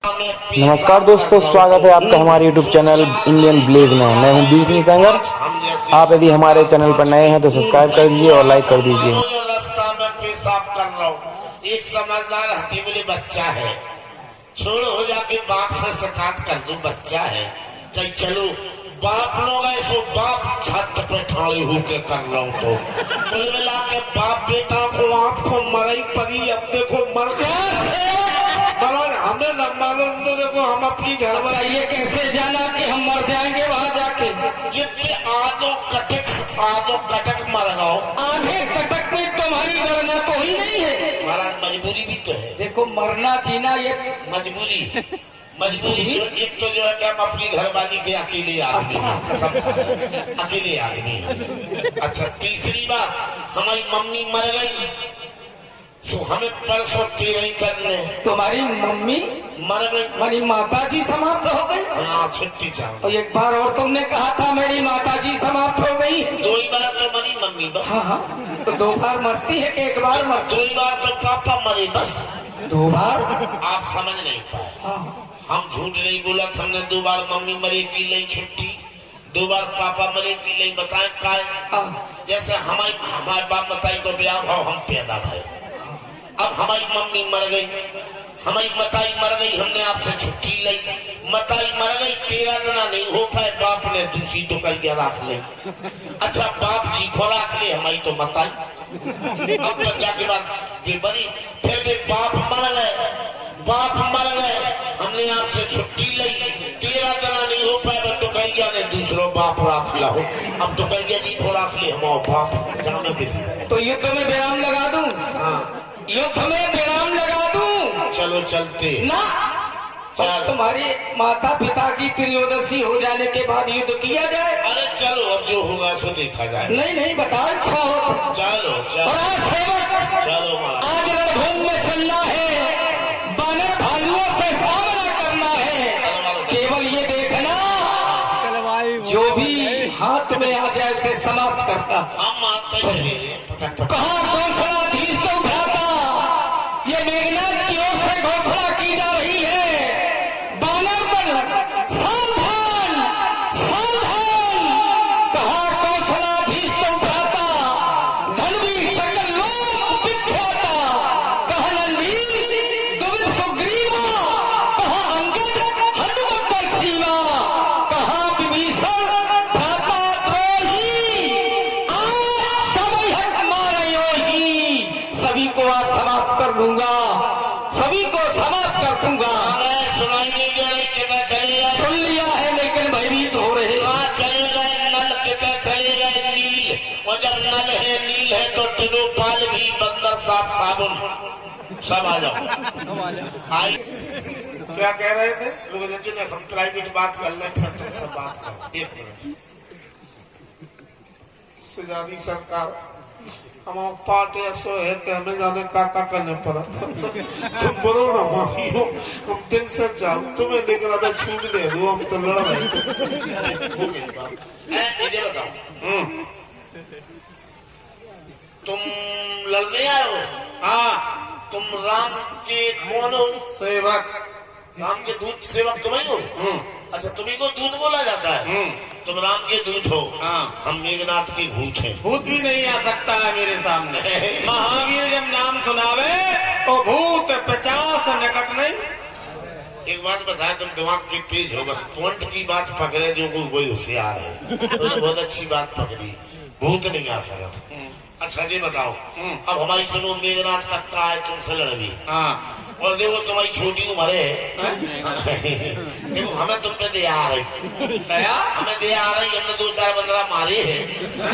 नमस्कार दोस्तों, स्वागत है आपका हमारे YouTube चैनल इंडियन ब्लेज में। मैं हूं वीर सिंह सेंगर। आप यदि हमारे चैनल पर नए हैं तो सब्सक्राइब कर दीजिए और लाइक कर दीजिए। रास्ता में पेशाब कर रहा हूँ, एक समझदार हटी बोले बच्चा है, छोड़ो हो जाके बाप से शिकायत कर दो, बच्चा है कहीं चलो बाप लोग ऐसो बाप छत पे ठाड़े होके कर रहा हूँ तो कुल मिला के बाप बेटा को आपको मरई पड़ी, अब देखो मर गया हमें न मालूम तो देखो हम अपनी घर में ये कैसे जाना कि हम मर जाएंगे वहाँ जाके। जितने आदो कटक मर गओ, आधे कटक में तुम्हारी मरना तो ही नहीं है, महाराज मजबूरी भी तो है। देखो मरना जीना ये मजबूरी जो एक तो जो है कि हम अपनी घरवाली के अकेले आदमी हैं, कसम खा रहे हैं, अकेले आदमी हैं। अच्छा तीसरी बात हमारी मम्मी मर गई तो हमें परसों तेरह करने, तुम्हारी मम्मी मर गई, मेरी माता जी समाप्त हो गई। हाँ छुट्टी चाहो। और एक बार और तुमने कहा था मेरी माता जी समाप्त हो गई। दो ही बार तो मरी मम्मी बस। हाँ तो दो बार मरती है कि एक बार मरती? दो ही बार तो पापा मरे बस। दो बार आप समझ नहीं पाए। हम झूठ नहीं बोला, हमने दो बार मम्मी मरे की ली छुट्टी, दो बार पापा मरे की ली, बताए काय जैसे हमारे बाप मताई को ब्याह भाव हम पैदा भय। अब हमारी मम्मी मर गई, हमारी मताई मर गई, हमने आपसे छुट्टी ली, मताई मर गई 13 दिन नहीं हो पाए, बाप ने दूसरी तो कर गया राख ले। अच्छा बाप जी को राख ले, हमारी तो मताई अब बच्चा के बाद बनी, फिर भी बाप मर गए, हमने आपसे छुट्टी ली, 13 दिन नहीं हो पाए, तो कर गया ने दूसरो बाप राख ला हो, अब तो कर गया जी को राख ले, हम बाप जाने विधि। तो युद्ध में विराम लगा दूं? हाँ युद्ध में विराम लगा दूं? चलो चलते ना। और तुम्हारी माता पिता की त्रयोदशी हो जाने के बाद युद्ध किया जाए? अरे चलो अब जो होगा सो देखा जाए। नहीं बताओ, अच्छा हो। चलो चलो आज रणभूमि में चलना है, बानर भालुओं से सामना करना है, केवल ये देखना जो भी हाथ में आ जाए उसे समाप्त करना। हम आते चले कहाँ घोषणाधीश तो भ्राता, ये मेघनाथ की ओर से घोषणा की जा रही है, बानर दल सावधान सावधान। कहाँ घोषणाधीश तो भ्राता, धनवी सकल लोक विख्याता, कहाँ नंदी दुविध सुग्रीवा, कहाँ अंगद हनुमत बल सीमा, कहाँ विभीषण भ्राता द्रोही, आज सभी हट मारो ही, सभी को आज समाप्त कर दूंगा, सभी को समाप्त कर दूंगा। सुनाई नहीं दे रही, कितना चलेगा? सुन लिया है लेकिन भयभीत हो रहे। हाँ चले गए नल, कितना चले गए नील, और जब नल है नील है तो तीनों पाल भी, बंदर साफ साबुन सब आ जाओ। आई क्या कह रहे थे लोग? हम प्राइवेट बात कर ले, फिर तुम सब बात करो। एक मिनट सुजानी सरकार, हम पार्ट ऐसो है कि हमें जाने काका करने पड़ा था। तुम बोलो ना मानियो, हम दिल से जाओ तुम्हें लेकर अब छूट दे दो, हम तो लड़ रहे हो गई बात। मुझे बताओ, तुम लड़ने आए हो? हाँ। तुम राम के कौन हो? सेवक। राम के दूत सेवक तुम ही हो? अच्छा तुम्ही को दूत बोला जाता है? तुम राम के दूत हो। हाँ। हम मेघनाथ के भूत हैं। भूत भी नहीं आ सकता है मेरे सामने। महावीर जब नाम सुनावे तो भूत 50 निकट नहीं। एक बात बताए, तुम दिमाग की तेज हो, बस पॉइंट की बात पकड़े जो कोई होशियार है तो बहुत अच्छी बात पकड़ी, भूत नहीं आ सकता। अच्छा ये बताओ, अब हमारी सुनो, मेघनाथ कट्टा है तुमसे लड़वी। हाँ। और देखो तुम्हारी छोटी उम्र है, देखो हमें तुम पे दया आ रही, हमें दया आ रही, हमने 2-4 बंदरा मारे हैं,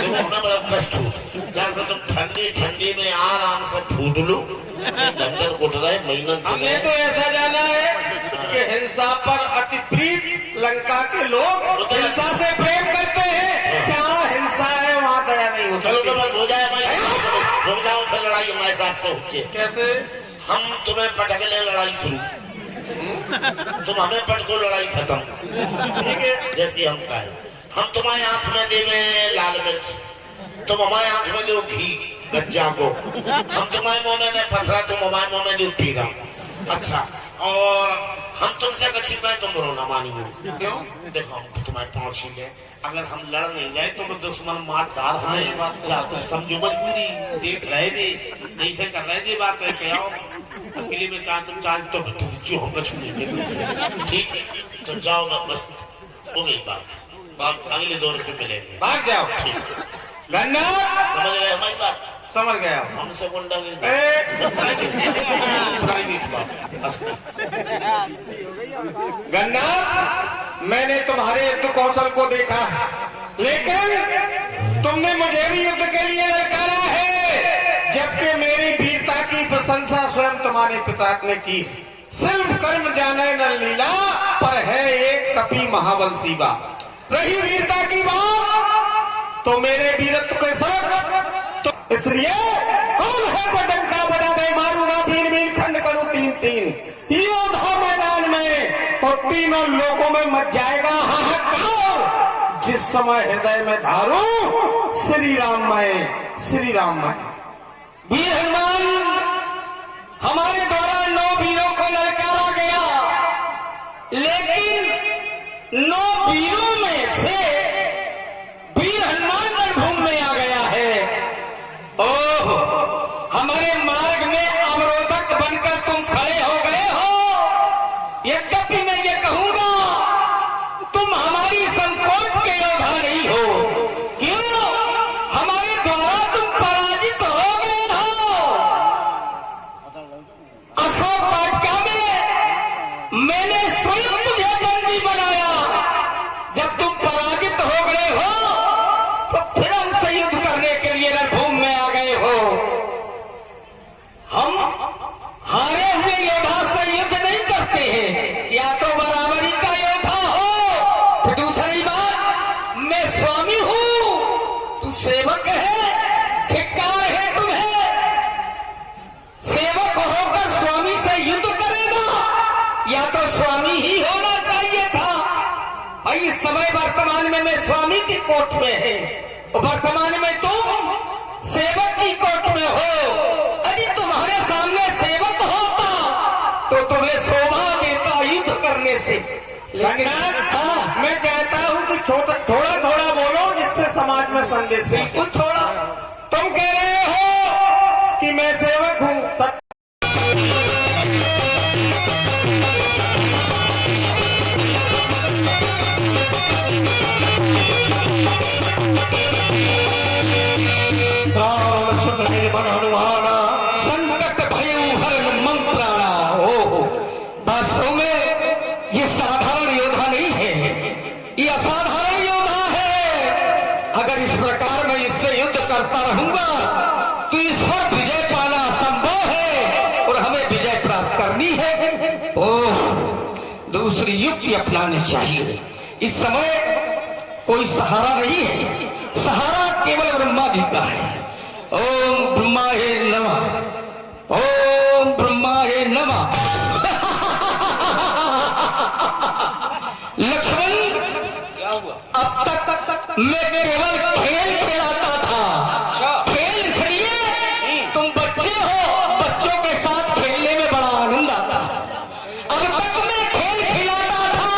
देखो हमें बड़ा कष्ट हो, जाकर तुम ठंडी में आराम से फूट लो, डंडर उठ रहे महीनन से। हमें तो ऐसा जाना है कि हिंसा पर अति प्रीत लंका के लोग हिंसा से प्रेम करते हैं, जहाँ हिंसा है वहाँ दया नहीं हो। चलो तो हो जाए भाई, रुक जाओ, फिर लड़ाई हमारे साथ से होती। कैसे? हम तुम्हें पटक ले, लड़ाई शुरू, तुम हमें पटको, लड़ाई खत्म। ठीक है? जैसी हम कहें, हम तुम्हारी आंख में देवे लाल मिर्च, तुम हमारे आंख में दो घी गज्जा को, हम तुम्हारे मुंह में दे पथरा, तुम हमारे मुंह में दो पीरा। अच्छा, और हम तुम तुमसे कछु कहे तुम बोलो ना मानिए। क्यों? देखो हम तुम्हारे पाँव छीले, अगर हम लड़ नहीं जाए तो दुश्मन मार डाल हमें जा तुम समझो मजबूरी देख रहे भी नहीं से कर रहे जी बात है क्या अकेले में चाह तुम चाह तो जो हम कछु नहीं देते ठीक तो जाओ बस हो गई बात अगले दौर पे मिलेंगे भाग जाओ। ठीक गन्ना समझ गए हमारी बात समझ गया। हमसे गुंडा प्राइवेट बात असली गन्ना मैंने तुम्हारे युद्ध कौशल को देखा है, लेकिन तुमने मुझे भी युद्ध के लिए ललकारा है, जबकि मेरी वीरता की प्रशंसा स्वयं तुम्हारे पिता ने की है। सिर्फ कर्म जाने न लीला पर है एक कपि महाबल सीबा। रही वीरता की बात तो मेरे वीरत्व के सबक तो इसलिए कौन है वो डंका बजा दे मारूंगा बीन बीन खंड करूं तीन तीन योद्धा मैदान में और तीनों लोगों में मच जाएगा हाहाकार जिस समय हृदय में धारू श्री राममय वीर हनुमान हमारे द्वारा 9 वीरों को ललकारा गया, लेकिन 9 वीरों में से वीर हनुमान रणभूमि में आ गया है। ओह, हमारे मार्ग में अवरोधक बनकर तुम खड़े हो गए हो। यद्यपि मैं ये कहूंगा तुम हमारी संकोच के योद्धा नहीं हो। क्यों? हमारे द्वारा तुम पराजित हो गए हो। अशोक वाटिका में मैंने स्वयं तुझे बंदी बनाया। जब तुम पराजित हो गए हो तो फिर हमसे युद्ध करने के लिए रणभूमि में आ गए हो। हम हारे हुए योद्धा से युद्ध नहीं करते हैं, या तो बराबरी का योद्धा हो। फिर दूसरी बात, मैं स्वामी हूँ, तू सेवक है, धिक्कार है तुम्हें। सेवक होकर स्वामी से युद्ध करेगा, या तो स्वामी ही होना चाहिए था। भाई इस समय वर्तमान में मैं स्वामी की कोर्ट में है, और वर्तमान में तुम सेवक की कोर्ट में हो। यदि तुम्हारे सामने सेवक होता तो तुम्हें शोभा देता युद्ध करने से। लेकिन हाँ, मैं चाहता हूँ कि थोड़ा थोड़ा बोलो जिससे समाज में संदेश पहुंचे। बिल्कुल थोड़ा। तुम कह रहे हो कि मैं सेवक हूँ, संकट भयं हरन मम प्राणा। ओह, वास्तव में ये साधारण योद्धा नहीं है, ये असाधारण योद्धा है। अगर इस प्रकार मैं इससे युद्ध करता रहूंगा तो इस पर विजय पाना असंभव है, और हमें विजय प्राप्त करनी है। ओह, दूसरी युक्ति अपनानी चाहिए। इस समय कोई सहारा नहीं है, सहारा केवल ब्रह्मा जी का है। ओम ब्रह्माय नमः, ओम ब्रह्माय नमः। लक्ष्मण, क्या हुआ? अब तक मैं केवल खेल खिलाता था। खेल इसलिए तुम बच्चे हो, बच्चों के साथ खेलने में बड़ा आनंद आता है। अब तक मैं खेल खिलाता था,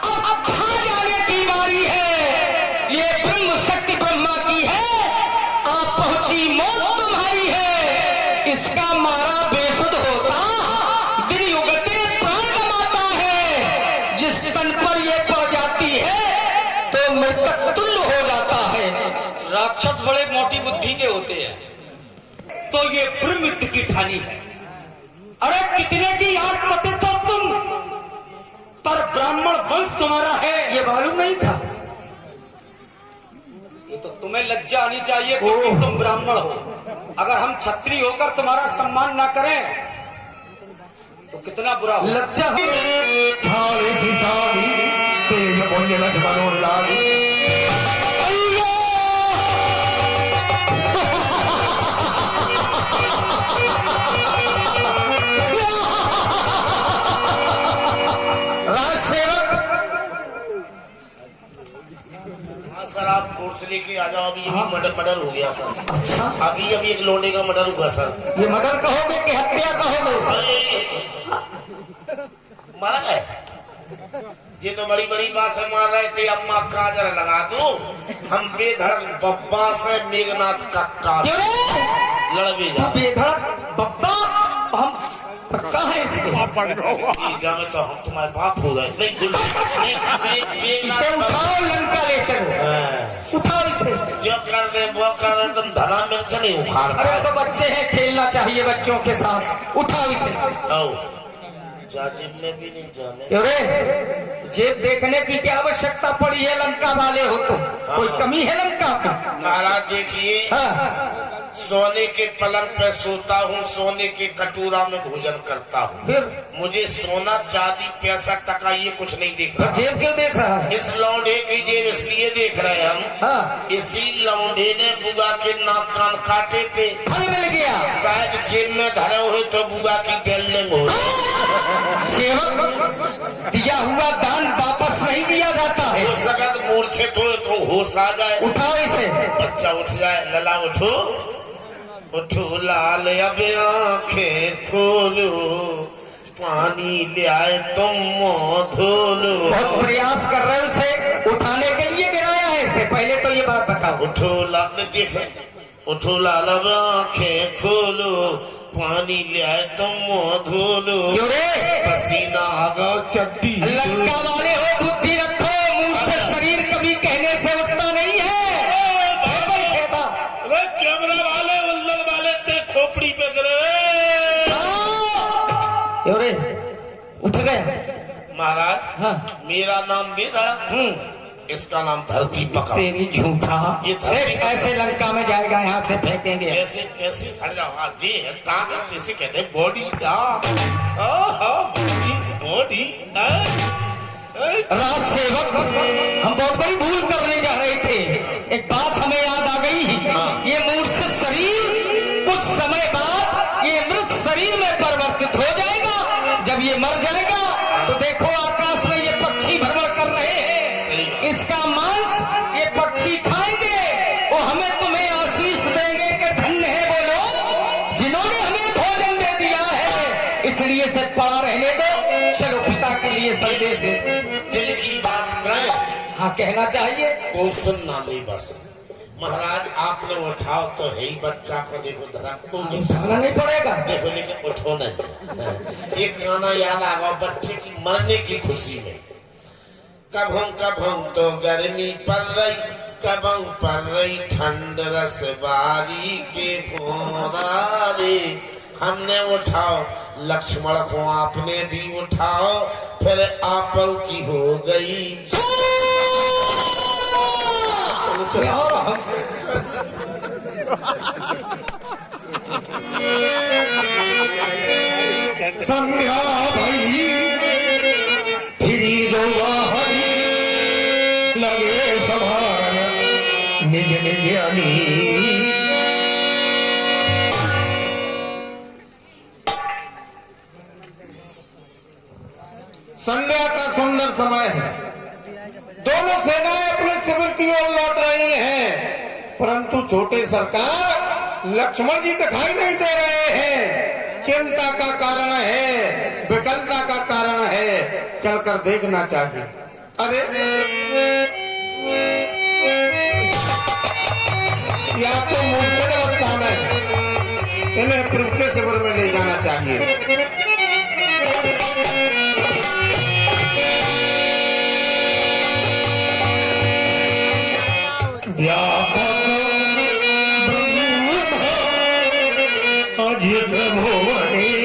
अब खा जाने की बारी है। ये ब्रह्म शक्ति ब्रह्मा की है, आप पहुंची मौत तुम्हारी है। इसका मारा बेसुध होता, दिन युगते प्राण गमाता है। जिस तन पर ये पड़ जाती है तो मृतक तुल्य हो जाता है। राक्षस बड़े मोटी बुद्धि के होते हैं, तो ये ब्रह्म युद्ध की ठानी है। अरे कितने की याद पते तो तुम, पर ब्राह्मण वंश तुम्हारा है ये मालूम नहीं था। ये तो तुम्हें लज्जा आनी चाहिए क्योंकि तुम ब्राह्मण हो। अगर हम क्षत्रिय होकर तुम्हारा सम्मान ना करें तो कितना बुरा हो। लज्जा सर आप फोर्स लेके आ जाओ। अभी ये मर्डर हो गया सर। अभी एक लोंडे का मर्डर हुआ सर। ये मर्डर कहोगे कि हत्या कहोगे? अरे मर गए। ये तो बड़ी बड़ी बात है, मार रहे थे अम्मा काजल लगा दो, हम बेधड़क बब्बा से मेघनाथ का काज लड़ भी तू बेधड़क बब्बा, हम पक्का है इसके। जामे तो हम तुम्हारे बाप हो गए। इसे उठाओ, लंका ले चलो, उठाओ इसे। जो कर दे वो कर दे, तुम धरा मिर्च नहीं उखाड़ अरे पाए। तो बच्चे हैं, खेलना चाहिए बच्चों के साथ, उठाओ इसे। आओ जाजिब में भी नहीं जाने। क्यों रे, जेब देखने की क्या आवश्यकता पड़ी है, लंका वाले हो तो कोई कमी है लंका में? महाराज देखिए, हाँ, सोने के पलंग पे सोता हूँ, सोने के कटोरा में भोजन करता हूँ। फिर मुझे सोना चांदी पैसा टका ये कुछ नहीं दिख रहा। जेब क्यों देख रहा है? इस लौंडे की जेब इसलिए देख रहे हैं हम, हाँ, इसी लौंडे ने बुआ के नाक कान काटे थे, फल मिल गया। शायद जेब में धरे हुए तो बुआ की बिल्डिंग हो। सेवक, दिया हुआ दान वापस नहीं दिया जाता है। हो सकत मूर्छित हो तो होश आ जाए। उठाओ इसे। बच्चा उठ जाए। लला उठो, उठो लाल अब आंखें खोलो, पानी ले आए तुम मुंह धोलो। बहुत प्रयास कर रहे हो उसे उठाने के लिए, गिराया है इसे, पहले तो ये बात बताओ। उठो लाल, देखे, उठो लाल अब आंखें खोलो, पानी ले आए तुम मुंह धोलो। क्यों रे, पसीना आगा चट्टी लंका वाले हो, बुद्धि रखो, मुंह से शरीर कभी कहने से उठता नहीं है। अरे कैमरा वाले, उल्लर वाले तेरे खोपड़ी पे गिरे। क्यों रे, उठ गया महाराज, हाँ, मेरा नाम बेधड़क, इसका नाम धरती पका। तेरी झूठा। ये धरती एक ऐसे लंका में जाएगा, यहाँ से फेंकेंगे। कैसे कैसे हट जाओ। आज ये है ताकत, इसे कहते हैं बॉडी। बॉडी राज सेवक, हम बहुत बड़ी भूल करने जा रहे थे। एक बात हमें याद आ गई, ये मूर्छित शरीर कुछ समय बाद ये मृत शरीर में परिवर्तित हो जाएगा। जब ये मर जाएगा तो देखो आकाश में ये पक्षी भ्रमण कर रहे हैं, इसका मांस ये पक्षी खाएंगे, वो हमें तुम्हें आशीष देंगे कि धन्य है वो लोग जिन्होंने हमें भोजन दे दिया है, इसलिए से पड़ा रहने दो। चलो पिता के लिए संदेश है। दिल की बात कहें, हाँ, कहना चाहिए। कोई सुनना नहीं बस। महाराज आपने उठाओ तो है ही, बच्चा को देखो धरा को नहीं उठाना नहीं पड़ेगा। देखो, लेकिन उठो नहीं। एक गाना याद आ गया बच्चे की मरने की खुशी में। कब हम तो गर्मी पड़ रही, कब पड़ रही ठंड रसवारी के भोरा रे। हमने उठाओ, लक्ष्मण को आपने भी उठाओ, फिर आप की हो गई। चलो चलो, संध्या भई फिरी दो हरी, लगे सभारन निज निज अनी। संध्या का सुंदर समय है, दोनों सेनाएं अपने शिविर की ओर लौट रही हैं, परंतु छोटे सरकार लक्ष्मण जी दिखाई नहीं दे रहे हैं। चिंता का कारण है, विकलता का कारण है, चलकर देखना चाहिए। अरे या तो मूर्छित अवस्था में, इन्हें प्रभु के शिविर में ले जाना चाहिए। व्यापक ब्रह्म अजित भुवने